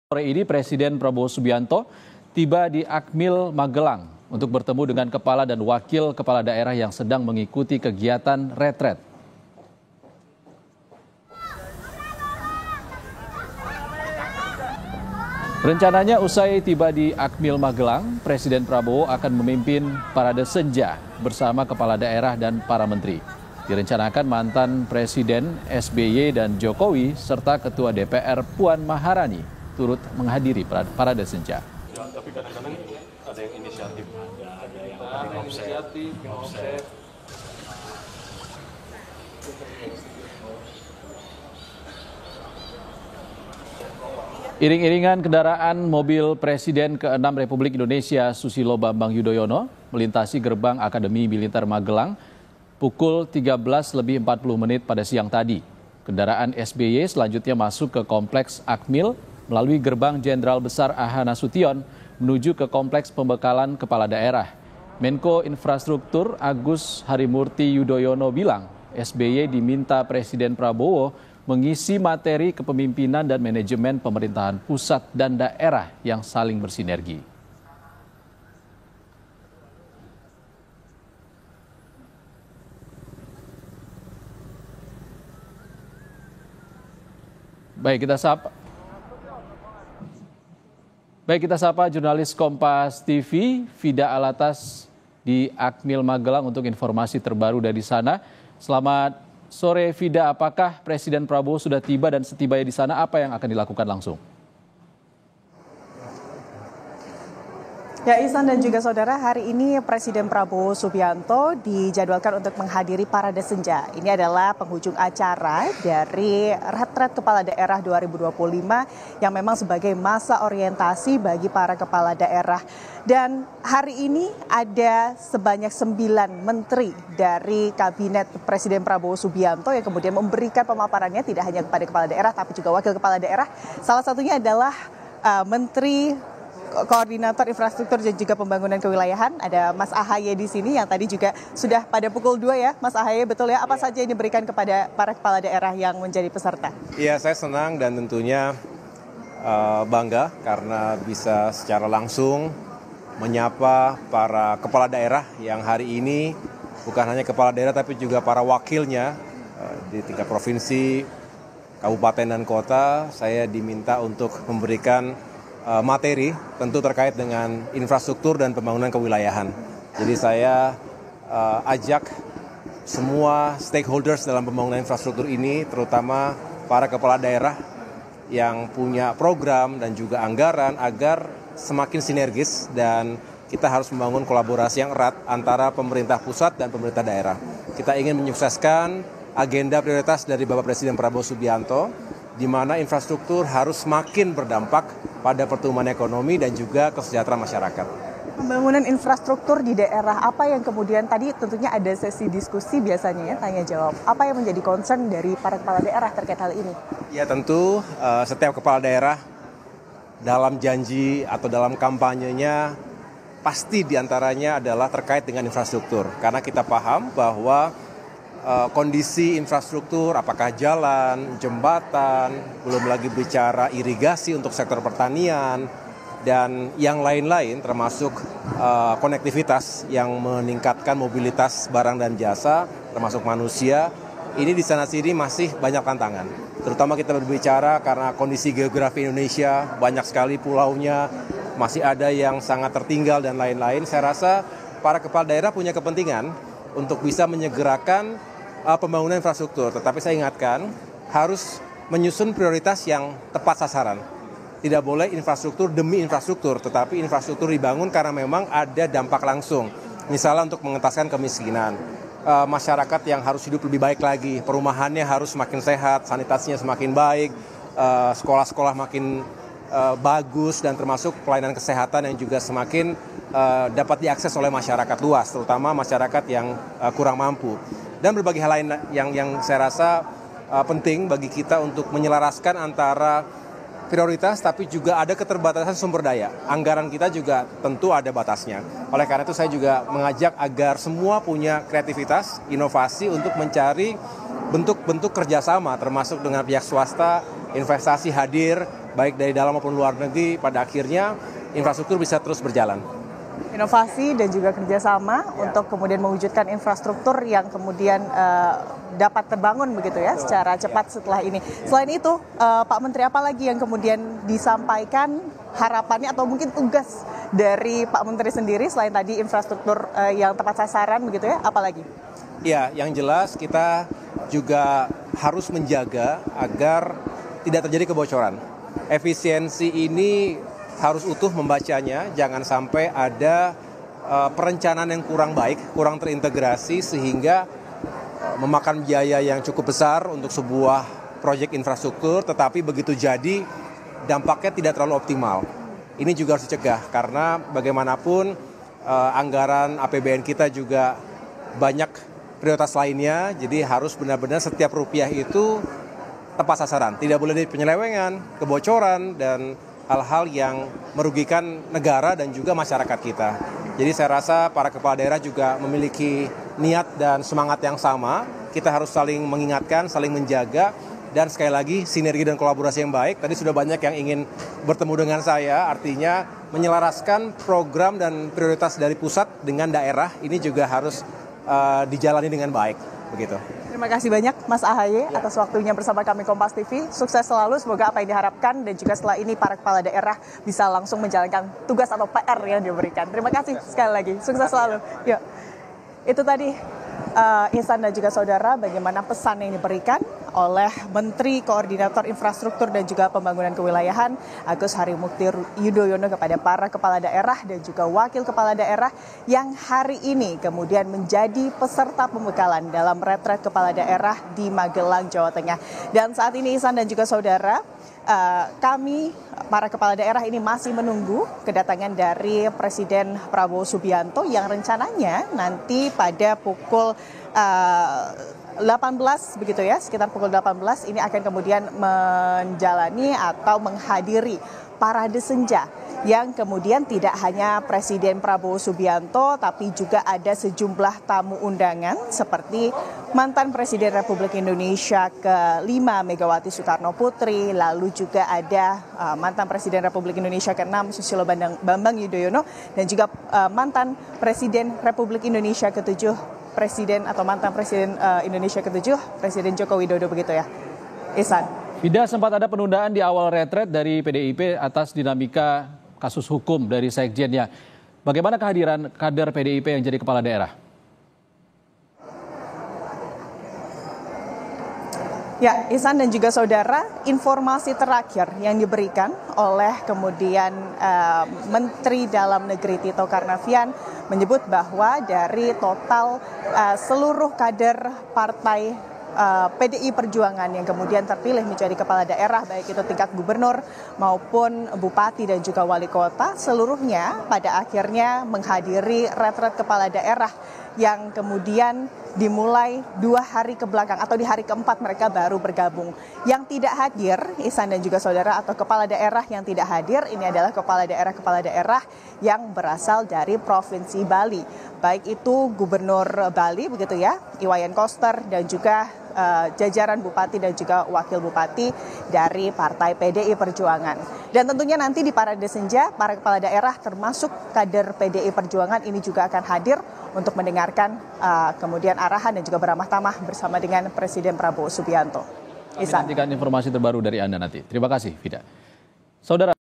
Sore ini Presiden Prabowo Subianto tiba di Akmil Magelang untuk bertemu dengan kepala dan wakil kepala daerah yang sedang mengikuti kegiatan retret. Rencananya usai tiba di Akmil Magelang, Presiden Prabowo akan memimpin parade senja bersama kepala daerah dan para menteri. Direncanakan mantan Presiden SBY dan Jokowi serta Ketua DPR Puan Maharani turut menghadiri parade senja. Tapi kadang-kadang ada yang inisiatif, ada yang offset. Iring-iringan kendaraan mobil Presiden ke-6 Republik Indonesia Susilo Bambang Yudhoyono melintasi gerbang Akademi Militer Magelang pukul 13.40 pada siang tadi. Kendaraan SBY selanjutnya masuk ke Kompleks Akmil melalui gerbang Jenderal Besar A.H. Nasution menuju ke Kompleks Pembekalan Kepala Daerah. Menko Infrastruktur Agus Harimurti Yudhoyono bilang SBY diminta Presiden Prabowo mengisi materi kepemimpinan dan manajemen pemerintahan pusat dan daerah yang saling bersinergi. Baik, kita sapa jurnalis Kompas TV, Vida Alatas di Akmil Magelang untuk informasi terbaru dari sana. Selamat sore, Vida. Apakah Presiden Prabowo sudah tiba dan setibanya di sana apa yang akan dilakukan langsung? Ya, Ihsan dan juga saudara, hari ini Presiden Prabowo Subianto dijadwalkan untuk menghadiri parade senja. Ini adalah penghujung acara dari retret kepala daerah 2025 yang memang sebagai masa orientasi bagi para kepala daerah. Dan hari ini ada sebanyak 9 menteri dari kabinet Presiden Prabowo Subianto yang kemudian memberikan pemaparannya tidak hanya kepada kepala daerah tapi juga wakil kepala daerah. Salah satunya adalah Menteri Koordinator Infrastruktur dan juga Pembangunan Kewilayahan, ada Mas Ahaye di sini yang tadi juga sudah pada pukul 2 ya, Mas Ahaye, betul ya? Apa saja yang diberikan kepada para kepala daerah yang menjadi peserta? Iya, saya senang dan tentunya bangga karena bisa secara langsung menyapa para kepala daerah yang hari ini bukan hanya kepala daerah tapi juga para wakilnya di tingkat provinsi, kabupaten dan kota. Saya diminta untuk memberikan materi tentu terkait dengan infrastruktur dan pembangunan kewilayahan. Jadi saya ajak semua stakeholders dalam pembangunan infrastruktur ini, terutama para kepala daerah yang punya program dan juga anggaran agar semakin sinergis dan kita harus membangun kolaborasi yang erat antara pemerintah pusat dan pemerintah daerah. Kita ingin menyukseskan agenda prioritas dari Bapak Presiden Prabowo Subianto, di mana infrastruktur harus semakin berdampak pada pertumbuhan ekonomi dan juga kesejahteraan masyarakat. Pembangunan infrastruktur di daerah, apa yang kemudian tadi tentunya ada sesi diskusi biasanya ya, tanya jawab. Apa yang menjadi concern dari para kepala daerah terkait hal ini? Ya tentu setiap kepala daerah dalam janji atau dalam kampanyenya pasti diantaranya adalah terkait dengan infrastruktur. Karena kita paham bahwa kondisi infrastruktur, apakah jalan, jembatan, belum lagi bicara irigasi untuk sektor pertanian, dan yang lain-lain termasuk konektivitas yang meningkatkan mobilitas barang dan jasa, termasuk manusia, ini di sana-sini masih banyak tantangan. Terutama kita berbicara karena kondisi geografi Indonesia, banyak sekali pulaunya, masih ada yang sangat tertinggal dan lain-lain. Saya rasa para kepala daerah punya kepentingan untuk bisa menyegerakan pembangunan infrastruktur, tetapi saya ingatkan harus menyusun prioritas yang tepat sasaran. Tidak boleh infrastruktur demi infrastruktur, tetapi infrastruktur dibangun karena memang ada dampak langsung. Misalnya untuk mengentaskan kemiskinan, masyarakat yang harus hidup lebih baik lagi, perumahannya harus semakin sehat, sanitasinya semakin baik, sekolah-sekolah makin bagus, dan termasuk pelayanan kesehatan yang juga semakin dapat diakses oleh masyarakat luas, terutama masyarakat yang kurang mampu. Dan berbagai hal lain yang saya rasa penting bagi kita untuk menyelaraskan antara prioritas tapi juga ada keterbatasan sumber daya. Anggaran kita juga tentu ada batasnya. Oleh karena itu saya juga mengajak agar semua punya kreativitas, inovasi untuk mencari bentuk-bentuk kerjasama termasuk dengan pihak swasta, investasi hadir, baik dari dalam maupun luar negeri, pada akhirnya infrastruktur bisa terus berjalan. Inovasi dan juga kerjasama untuk kemudian mewujudkan infrastruktur yang kemudian dapat terbangun begitu ya secara cepat setelah ini. Selain itu, Pak Menteri, apa lagi yang kemudian disampaikan harapannya atau mungkin tugas dari Pak Menteri sendiri selain tadi infrastruktur yang tepat sasaran begitu ya, apalagi? Ya, yang jelas kita juga harus menjaga agar tidak terjadi kebocoran. Efisiensi ini harus utuh membacanya, jangan sampai ada perencanaan yang kurang baik, kurang terintegrasi sehingga memakan biaya yang cukup besar untuk sebuah proyek infrastruktur, tetapi begitu jadi dampaknya tidak terlalu optimal. Ini juga harus dicegah karena bagaimanapun anggaran APBN kita juga banyak prioritas lainnya, jadi harus benar-benar setiap rupiah itu tepat sasaran. Tidak boleh ada penyelewengan, kebocoran, dan hal-hal yang merugikan negara dan juga masyarakat kita. Jadi saya rasa para kepala daerah juga memiliki niat dan semangat yang sama. Kita harus saling mengingatkan, saling menjaga, dan sekali lagi sinergi dan kolaborasi yang baik. Tadi sudah banyak yang ingin bertemu dengan saya, artinya menyelaraskan program dan prioritas dari pusat dengan daerah ini juga harus dijalani dengan baik, begitu. Terima kasih banyak Mas AHY atas waktunya bersama kami Kompas TV. Sukses selalu, semoga apa yang diharapkan dan juga setelah ini para kepala daerah bisa langsung menjalankan tugas atau PR yang diberikan. Terima kasih sekali lagi, sukses selalu. Yuk. Itu tadi Ihsan dan juga saudara bagaimana pesan yang diberikan oleh Menteri Koordinator Infrastruktur dan juga Pembangunan Kewilayahan Agus Harimukti Yudhoyono kepada para kepala daerah dan juga wakil kepala daerah yang hari ini kemudian menjadi peserta pembekalan dalam retret kepala daerah di Magelang, Jawa Tengah. Dan saat ini Ihsan dan juga saudara, kami para kepala daerah ini masih menunggu kedatangan dari Presiden Prabowo Subianto yang rencananya nanti pada pukul 18 begitu ya, sekitar pukul 18 ini akan kemudian menjalani atau menghadiri parade senja yang kemudian tidak hanya Presiden Prabowo Subianto tapi juga ada sejumlah tamu undangan seperti mantan Presiden Republik Indonesia ke-5 Megawati Soekarno Putri, lalu juga ada mantan Presiden Republik Indonesia ke-6 Susilo Bambang Yudhoyono dan juga mantan Presiden Republik Indonesia ke-7 Presiden atau mantan Presiden Indonesia ke-7 Presiden Joko Widodo begitu ya. Ihsan. Fida, sempat ada penundaan di awal retret dari PDIP atas dinamika kasus hukum dari sekjennya. Bagaimana kehadiran kader PDIP yang jadi kepala daerah? Ya, Ihsan dan juga saudara, informasi terakhir yang diberikan oleh kemudian Menteri Dalam Negeri Tito Karnavian menyebut bahwa dari total seluruh kader partai PDI Perjuangan yang kemudian terpilih menjadi kepala daerah baik itu tingkat gubernur maupun bupati dan juga wali kota, seluruhnya pada akhirnya menghadiri retret kepala daerah yang kemudian dimulai 2 hari ke belakang atau di hari keempat mereka baru bergabung. Yang tidak hadir, Ihsan dan juga saudara, atau kepala daerah yang tidak hadir ini adalah kepala daerah yang berasal dari Provinsi Bali. Baik itu Gubernur Bali begitu ya, Iwayan Koster, dan juga jajaran bupati dan juga wakil bupati dari Partai PDI Perjuangan. Dan tentunya nanti di parade senja para kepala daerah termasuk kader PDI Perjuangan ini juga akan hadir untuk mendengarkan kemudian arahan dan juga beramah tamah bersama dengan Presiden Prabowo Subianto. Kami nantikan informasi terbaru dari Anda nanti. Terima kasih, Fida. Saudara.